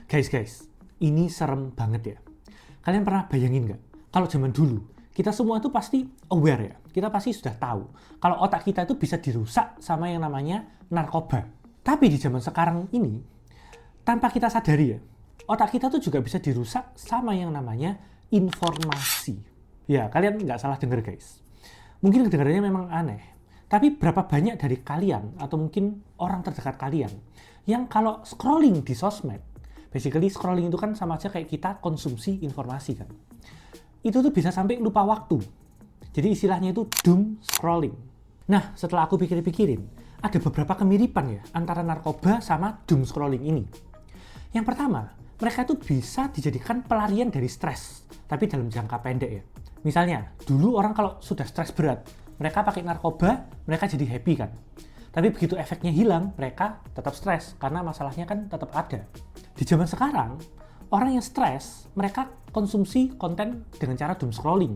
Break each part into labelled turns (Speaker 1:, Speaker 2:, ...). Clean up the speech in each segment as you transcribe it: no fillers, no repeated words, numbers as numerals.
Speaker 1: Guys, ini serem banget ya. Kalian pernah bayangin nggak? Kalau zaman dulu, kita semua itu pasti aware ya. Kita pasti sudah tahu kalau otak kita itu bisa dirusak sama yang namanya narkoba. Tapi di zaman sekarang ini, tanpa kita sadari ya, otak kita tuh juga bisa dirusak sama yang namanya informasi. Ya, kalian nggak salah dengar guys. Mungkin kedengarannya memang aneh, tapi berapa banyak dari kalian atau mungkin orang terdekat kalian yang kalau scrolling di sosmed, basically scrolling itu kan sama aja kayak kita konsumsi informasi kan. Itu tuh bisa sampai lupa waktu. Jadi istilahnya itu doom scrolling. Nah, setelah aku pikir-pikirin, ada beberapa kemiripan ya antara narkoba sama doom scrolling ini. Yang pertama, mereka itu bisa dijadikan pelarian dari stres, tapi dalam jangka pendek ya. Misalnya, dulu orang kalau sudah stres berat, mereka pakai narkoba, mereka jadi happy kan. Tapi begitu efeknya hilang, mereka tetap stres, karena masalahnya kan tetap ada. Di zaman sekarang, orang yang stres, mereka konsumsi konten dengan cara doom scrolling.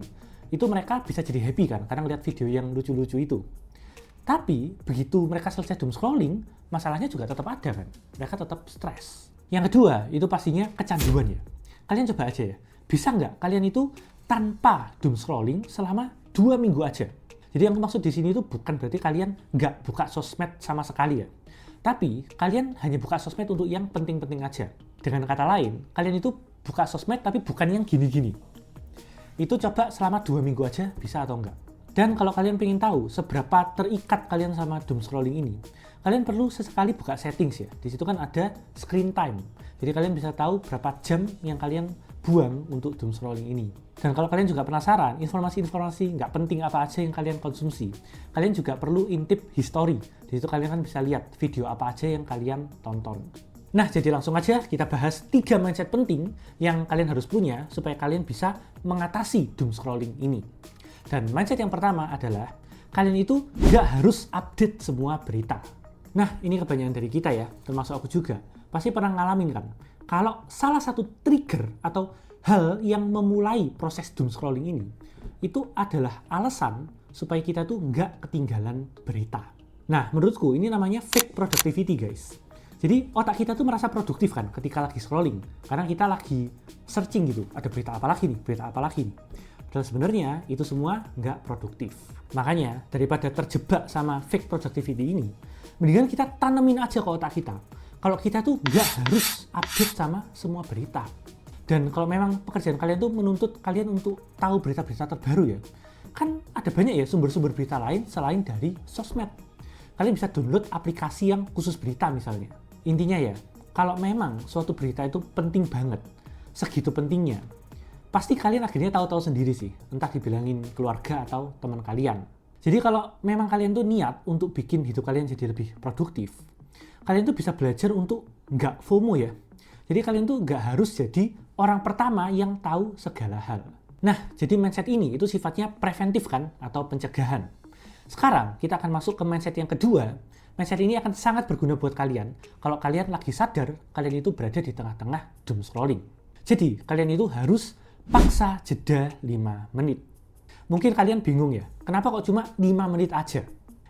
Speaker 1: Itu mereka bisa jadi happy kan, karena ngeliat video yang lucu-lucu itu. Tapi, begitu mereka selesai doom scrolling, masalahnya juga tetap ada kan. Mereka tetap stres. Yang kedua, itu pastinya kecanduan ya. Kalian coba aja ya, bisa nggak kalian itu tanpa doom scrolling selama 2 minggu aja? Jadi yang maksud di sini itu bukan berarti kalian nggak buka sosmed sama sekali ya. Tapi kalian hanya buka sosmed untuk yang penting-penting aja. Dengan kata lain, kalian itu buka sosmed tapi bukan yang gini-gini. Itu coba selama 2 minggu aja bisa atau enggak. Dan kalau kalian pengen tahu seberapa terikat kalian sama doom scrolling ini, kalian perlu sesekali buka settings ya. Di situ kan ada screen time. Jadi kalian bisa tahu berapa jam yang kalian buang untuk doom scrolling ini. Dan kalau kalian juga penasaran, informasi-informasi nggak penting apa aja yang kalian konsumsi, kalian juga perlu intip history. Di situ kalian kan bisa lihat video apa aja yang kalian tonton. Nah, jadi langsung aja kita bahas 3 mindset penting yang kalian harus punya supaya kalian bisa mengatasi doom scrolling ini. Dan mindset yang pertama adalah, kalian itu nggak harus update semua berita. Nah, ini kebanyakan dari kita ya, termasuk aku juga, pasti pernah ngalamin kan, kalau salah satu trigger atau hal yang memulai proses doom scrolling ini, itu adalah alasan supaya kita tuh nggak ketinggalan berita. Nah, menurutku ini namanya fake productivity guys. Jadi otak kita tuh merasa produktif kan ketika lagi scrolling, karena kita lagi searching gitu, ada berita apa lagi nih, berita apa lagi nih. Padahal sebenarnya itu semua nggak produktif. Makanya daripada terjebak sama fake productivity ini, mendingan kita tanemin aja ke otak kita. Kalau kita tuh nggak harus update sama semua berita. Dan kalau memang pekerjaan kalian tuh menuntut kalian untuk tahu berita-berita terbaru ya, kan ada banyak ya sumber-sumber berita lain selain dari sosmed. Kalian bisa download aplikasi yang khusus berita misalnya. Intinya ya, kalau memang suatu berita itu penting banget, segitu pentingnya, pasti kalian akhirnya tahu-tahu sendiri sih, entah dibilangin keluarga atau teman kalian. Jadi kalau memang kalian tuh niat untuk bikin hidup kalian jadi lebih produktif, kalian tuh bisa belajar untuk nggak FOMO ya. Jadi kalian tuh nggak harus jadi orang pertama yang tahu segala hal. Nah, jadi mindset ini itu sifatnya preventif kan, atau pencegahan. Sekarang kita akan masuk ke mindset yang kedua. Mindset ini akan sangat berguna buat kalian kalau kalian lagi sadar kalian itu berada di tengah-tengah doom scrolling. Jadi kalian itu harus paksa jeda 5 menit. Mungkin kalian bingung ya, kenapa kok cuma 5 menit aja?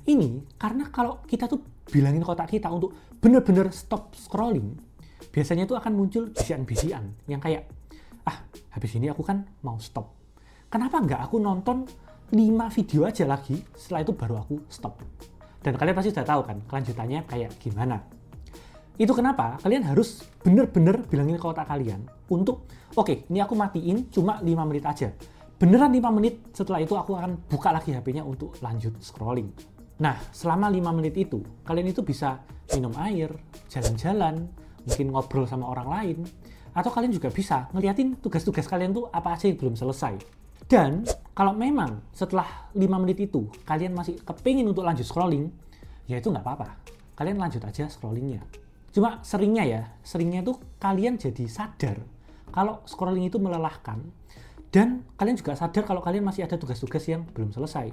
Speaker 1: Ini karena kalau kita tuh bilangin ke otak kita untuk bener-bener stop scrolling, biasanya tuh akan muncul bisian-bisian yang kayak, habis ini aku kan mau stop. Kenapa nggak aku nonton 5 video aja lagi, setelah itu baru aku stop. Dan kalian pasti sudah tahu kan, kelanjutannya kayak gimana. Itu kenapa kalian harus bener-bener bilangin ke otak kalian untuk, oke, ini aku matiin cuma 5 menit aja. Beneran 5 menit, setelah itu aku akan buka lagi HP-nya untuk lanjut scrolling. Nah, selama 5 menit itu, kalian itu bisa minum air, jalan-jalan, mungkin ngobrol sama orang lain, atau kalian juga bisa ngeliatin tugas-tugas kalian tuh apa aja yang belum selesai. Dan kalau memang setelah 5 menit itu kalian masih kepingin untuk lanjut scrolling, ya itu nggak apa-apa. Kalian lanjut aja scrollingnya. Cuma seringnya tuh kalian jadi sadar kalau scrolling itu melelahkan, dan kalian juga sadar kalau kalian masih ada tugas-tugas yang belum selesai.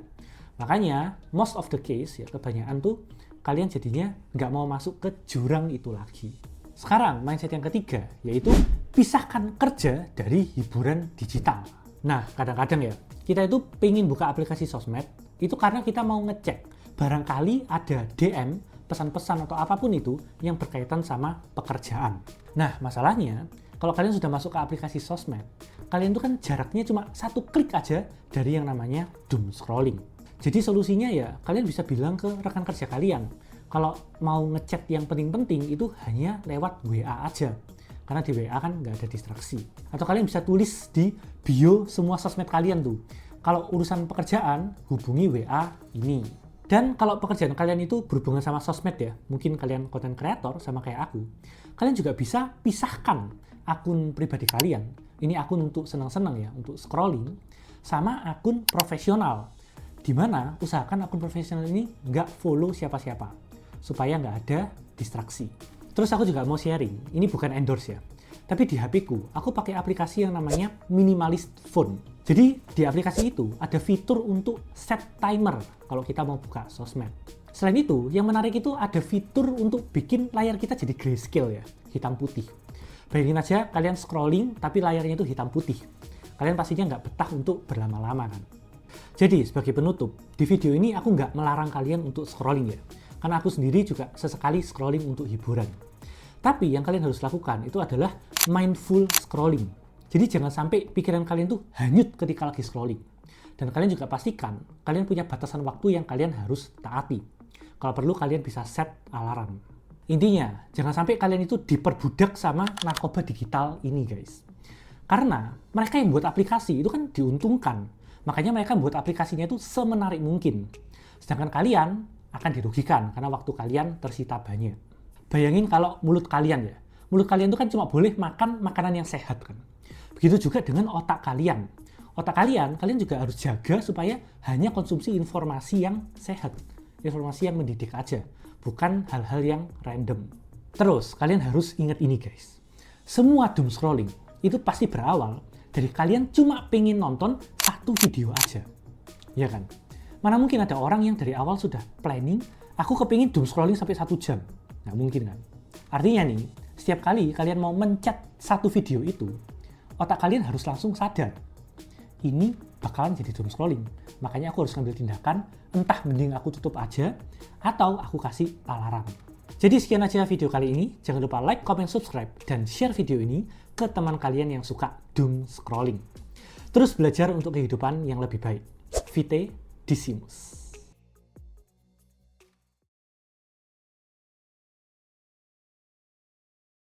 Speaker 1: Makanya, most of the case, ya kebanyakan tuh kalian jadinya nggak mau masuk ke jurang itu lagi. Sekarang, mindset yang ketiga, yaitu pisahkan kerja dari hiburan digital. Nah, kadang-kadang ya, kita itu pengen buka aplikasi sosmed, itu karena kita mau ngecek. Barangkali ada DM pesan-pesan atau apapun itu yang berkaitan sama pekerjaan. Nah, masalahnya kalau kalian sudah masuk ke aplikasi sosmed, kalian tuh kan jaraknya cuma satu klik aja dari yang namanya doom scrolling. Jadi solusinya ya kalian bisa bilang ke rekan kerja kalian, kalau mau ngechat yang penting-penting itu hanya lewat WA aja. Karena di WA kan nggak ada distraksi. Atau kalian bisa tulis di bio semua sosmed kalian tuh. Kalau urusan pekerjaan, hubungi WA ini. Dan kalau pekerjaan kalian itu berhubungan sama sosmed ya, mungkin kalian content creator sama kayak aku, kalian juga bisa pisahkan akun pribadi kalian. Ini akun untuk senang-senang ya, untuk scrolling, sama akun profesional. Dimana usahakan akun profesional ini nggak follow siapa-siapa, supaya nggak ada distraksi. Terus aku juga mau sharing, ini bukan endorse ya, tapi di HP ku, aku pakai aplikasi yang namanya Minimalist Phone. Jadi di aplikasi itu ada fitur untuk set timer kalau kita mau buka sosmed. Selain itu, yang menarik itu ada fitur untuk bikin layar kita jadi grayscale ya, hitam putih. Bayangin aja kalian scrolling tapi layarnya itu hitam putih. Kalian pastinya nggak betah untuk berlama-lama kan. Jadi sebagai penutup, di video ini aku nggak melarang kalian untuk scrolling ya. Karena aku sendiri juga sesekali scrolling untuk hiburan. Tapi yang kalian harus lakukan itu adalah mindful scrolling. Jadi jangan sampai pikiran kalian tuh hanyut ketika lagi scrolling. Dan kalian juga pastikan kalian punya batasan waktu yang kalian harus taati. Kalau perlu kalian bisa set alarm. Intinya, jangan sampai kalian itu diperbudak sama narkoba digital ini guys. Karena mereka yang buat aplikasi itu kan diuntungkan. Makanya mereka buat aplikasinya itu semenarik mungkin. Sedangkan kalian akan dirugikan karena waktu kalian tersita banyak. Bayangin kalau mulut kalian ya. Mulut kalian itu kan cuma boleh makan makanan yang sehat kan. Begitu juga dengan otak kalian. Otak kalian juga harus jaga supaya hanya konsumsi informasi yang sehat. Informasi yang mendidik aja. Bukan hal-hal yang random. Terus, kalian harus ingat ini guys. Semua doom scrolling itu pasti berawal dari kalian cuma pengen nonton satu video aja. Ya kan? Mana mungkin ada orang yang dari awal sudah planning, aku kepingin doom scrolling sampai 1 jam. Nggak mungkin kan? Artinya nih, setiap kali kalian mau mencet satu video itu, otak kalian harus langsung sadar, ini bakalan jadi doom scrolling. Makanya aku harus ngambil tindakan, entah mending aku tutup aja, atau aku kasih alarm. Jadi sekian aja video kali ini. Jangan lupa like, comment, subscribe, dan share video ini ke teman kalian yang suka doom scrolling. Terus belajar untuk kehidupan yang lebih baik. Vitae Decimus.